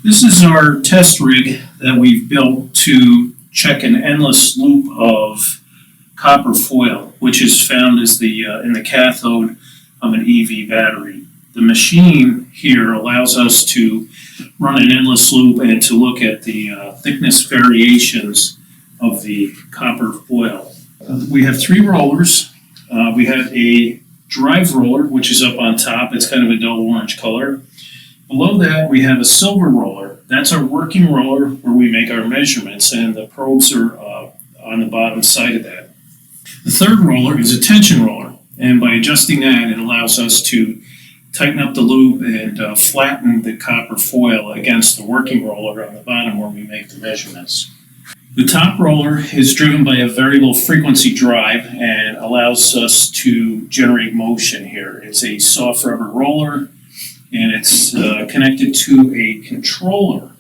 This is our test rig that we've built to check an endless loop of copper foil, which is found as in the cathode of an EV battery. The machine here allows us to run an endless loop and to look at the thickness variations of the copper foil. We have three rollers. We have a drive roller, which is up on top. It's kind of a dull orange color. Below that, we have a silver roller. That's our working roller where we make our measurements, and the probes are on the bottom side of that. The third roller is a tension roller, and by adjusting that, it allows us to tighten up the loop and flatten the copper foil against the working roller on the bottom where we make the measurements. The top roller is driven by a variable frequency drive and allows us to generate motion here. It's a soft rubber roller, and it's connected to a controller,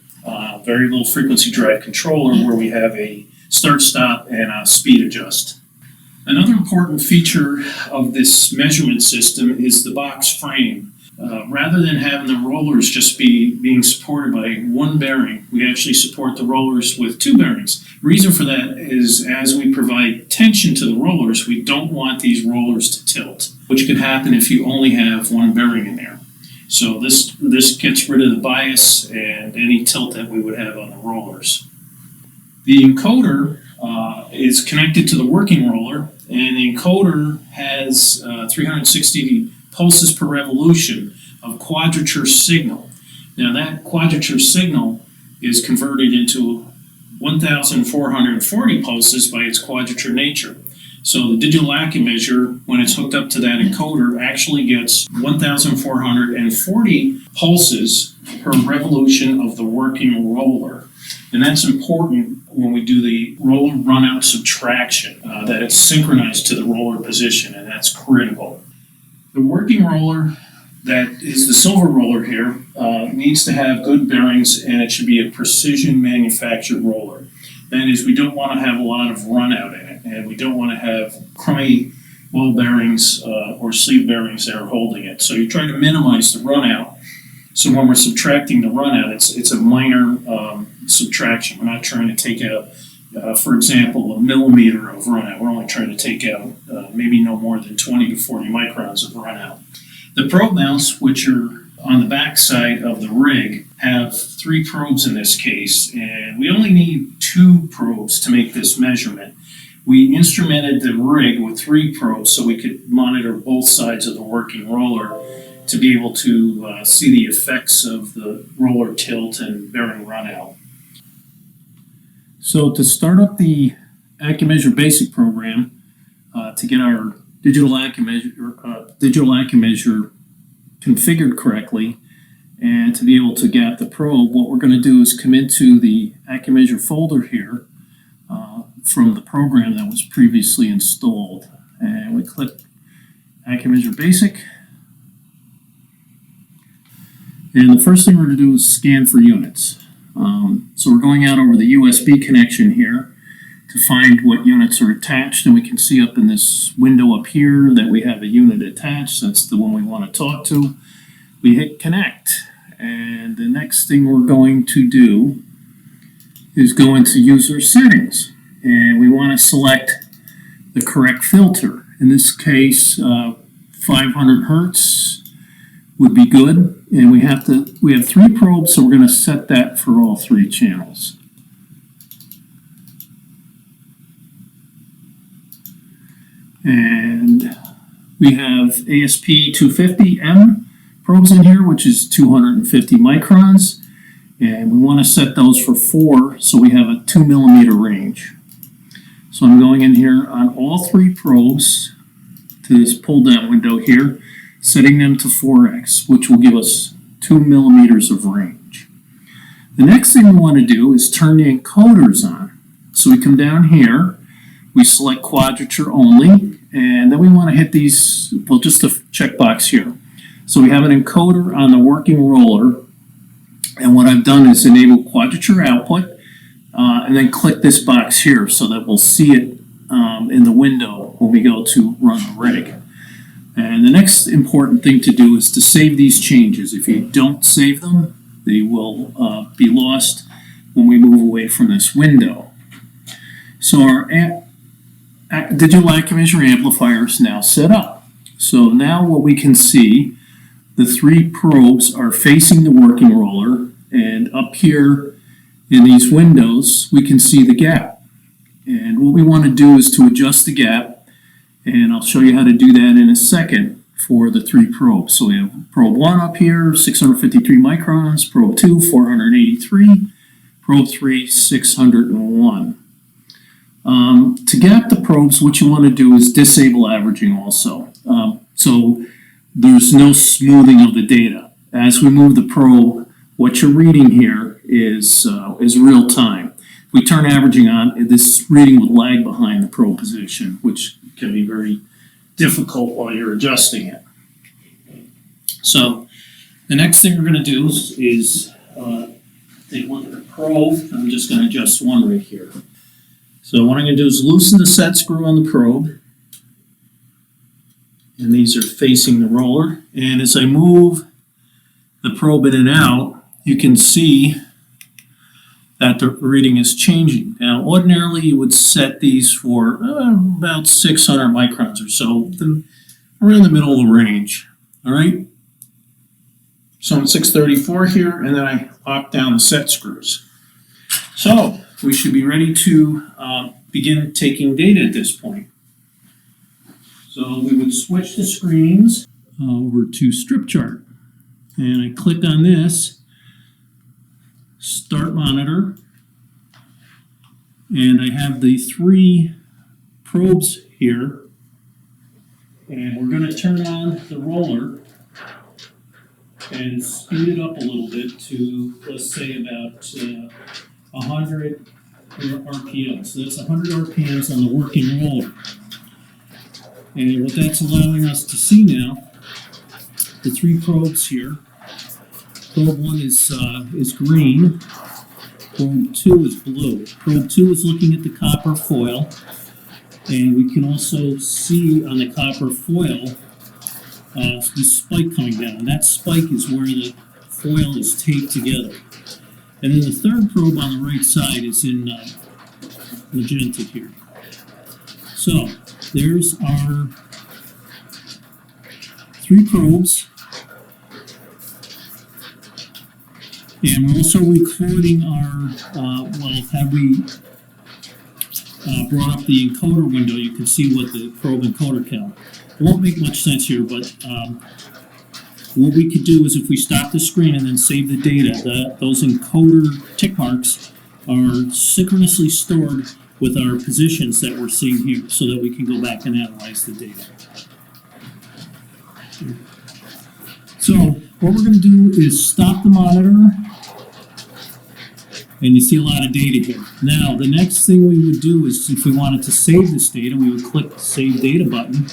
variable frequency drive controller, where we have a start-stop and a speed adjust. Another important feature of this measurement system is the box frame. Rather than having the rollers just being supported by one bearing, we actually support the rollers with two bearings. The reason for that is as we provide tension to the rollers, we don't want these rollers to tilt, which could happen if you only have one bearing in there. So this gets rid of the bias and any tilt that we would have on the rollers. The encoder is connected to the working roller, and the encoder has 360 pulses per revolution of quadrature signal. Now that quadrature signal is converted into 1,440 pulses by its quadrature nature. So the digital accumeasure, when it's hooked up to that encoder, actually gets 1,440 pulses per revolution of the working roller. And that's important when we do the roller runout subtraction, that it's synchronized to the roller position, and that's critical. The working roller, that is the silver roller here, needs to have good bearings, and it should be a precision manufactured roller. That is, we don't want to have a lot of runout in it, and we don't want to have crummy ball bearings or sleeve bearings that are holding it. So you try to minimize the runout. So when we're subtracting the runout, it's a minor subtraction. We're not trying to take out, for example, a millimeter of runout. We're only trying to take out maybe no more than 20 to 40 microns of runout. The probe mounts, which are on the back side of the rig, have three probes in this case, and we only need two probes to make this measurement. We instrumented the rig with three probes so we could monitor both sides of the working roller to be able to see the effects of the roller tilt and bearing runout. So to start up the AccuMeasure Basic program, to get our digital AccuMeasure configured correctly, and to be able to get the probe, what we're going to do is come into the AccuMeasure folder here from the program that was previously installed. And we click AccuMeasure Basic. And the first thing we're going to do is scan for units. So we're going out over the USB connection here to find what units are attached, and we can see up in this window up here that we have a unit attached. That's the one we want to talk to. We hit connect, and the next thing we're going to do is go into user settings, and we want to select the correct filter. In this case, 500 hertz would be good, and we have three probes, so we're going to set that for all three channels. And we have ASP250M probes in here, which is 250 microns, and we want to set those for 4, so we have a 2 millimeter range. So I'm going in here on all three probes to this pull down window here, setting them to 4x, which will give us 2 millimeters of range. The next thing we want to do is turn the encoders on. So we come down here, we select quadrature only, and then we want to hit these, well, just a checkbox here. So we have an encoder on the working roller, and what I've done is enable quadrature output, and then click this box here so that we'll see it in the window when we go to run the rig. And the next important thing to do is to save these changes. If you don't save them, They will be lost when we move away from this window. So our digital accuracy amplifier is now set up. So now what we can see, the 3 probes are facing the working roller, and up here in these windows we can see the gap. And what we want to do is to adjust the gap, and I'll show you how to do that in a second for the 3 probes. So we have probe 1 up here, 653 microns, probe 2, 483, probe 3, 601. To gap the probes, what you want to do is disable averaging also. So there's no smoothing of the data. As we move the probe, what you're reading here is real time. If we turn averaging on, this reading will lag behind the probe position, which can be very difficult while you're adjusting it. So the next thing we're going to do is take a look at the probe. I'm just going to adjust one right here. So what I'm going to do is loosen the set screw on the probe. And these are facing the roller. And as I move the probe in and out, you can see that the reading is changing. Now, ordinarily you would set these for about 600 microns or so, around the middle of the range. All right? So I'm 634 here, and then I lock down the set screws. So we should be ready to begin taking data at this point. So we would switch the screens over to strip chart. And I click on this, start monitor, and I have the 3 probes here. And we're going to turn on the roller and speed it up a little bit to, let's say, about 100 RPMs. So that's 100 RPMs on the working roller. And what that's allowing us to see now, the 3 probes here. Probe 1 is green. Probe 2 is blue. Probe 2 is looking at the copper foil. And we can also see on the copper foil the spike coming down. And that spike is where the foil is taped together. And then the 3rd probe on the right side is in magenta here. So there's our 3 probes. And we're also recording our, have we brought up the encoder window, you can see what the probe encoder count. It won't make much sense here, but what we could do is if we stop the screen and then save the data, those encoder tick marks are synchronously stored with our positions that we're seeing here so that we can go back and analyze the data. So what we're going to do is stop the monitor, and you see a lot of data here. Now, the next thing we would do is if we wanted to save this data, we would click the Save Data button,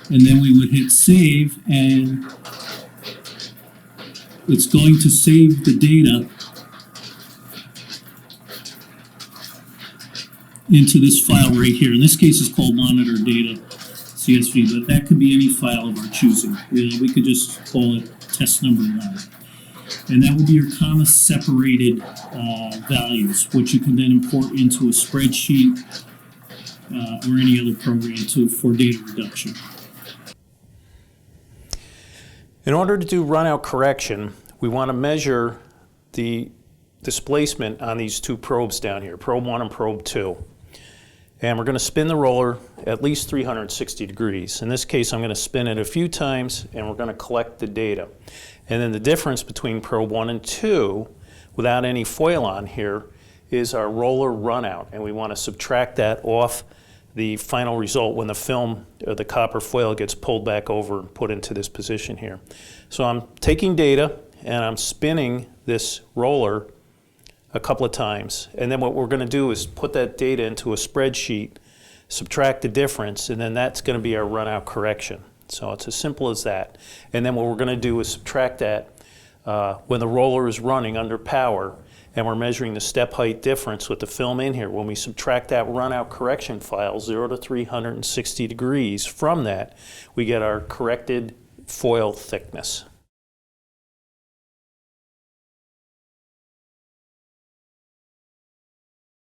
and then we would hit Save, and it's going to save the data into this file right here. In this case, it's called monitor data CSV, but that could be any file of our choosing. We could just call it test number 1. And that would be your comma-separated values, which you can then import into a spreadsheet or any other program for data reduction. In order to do runout correction, we want to measure the displacement on these 2 probes down here, probe 1 and probe 2. And we're going to spin the roller at least 360 degrees. In this case, I'm going to spin it a few times, and we're going to collect the data. And then the difference between probe 1 and 2, without any foil on here, is our roller runout. And we want to subtract that off the final result when the film or the copper foil gets pulled back over and put into this position here. So I'm taking data, and I'm spinning this roller a couple of times. And then what we're going to do is put that data into a spreadsheet, subtract the difference, and then that's going to be our runout correction. So it's as simple as that. And then what we're going to do is subtract that when the roller is running under power, and we're measuring the step height difference with the film in here. When we subtract that runout correction file, 0 to 360 degrees, from that, we get our corrected foil thickness.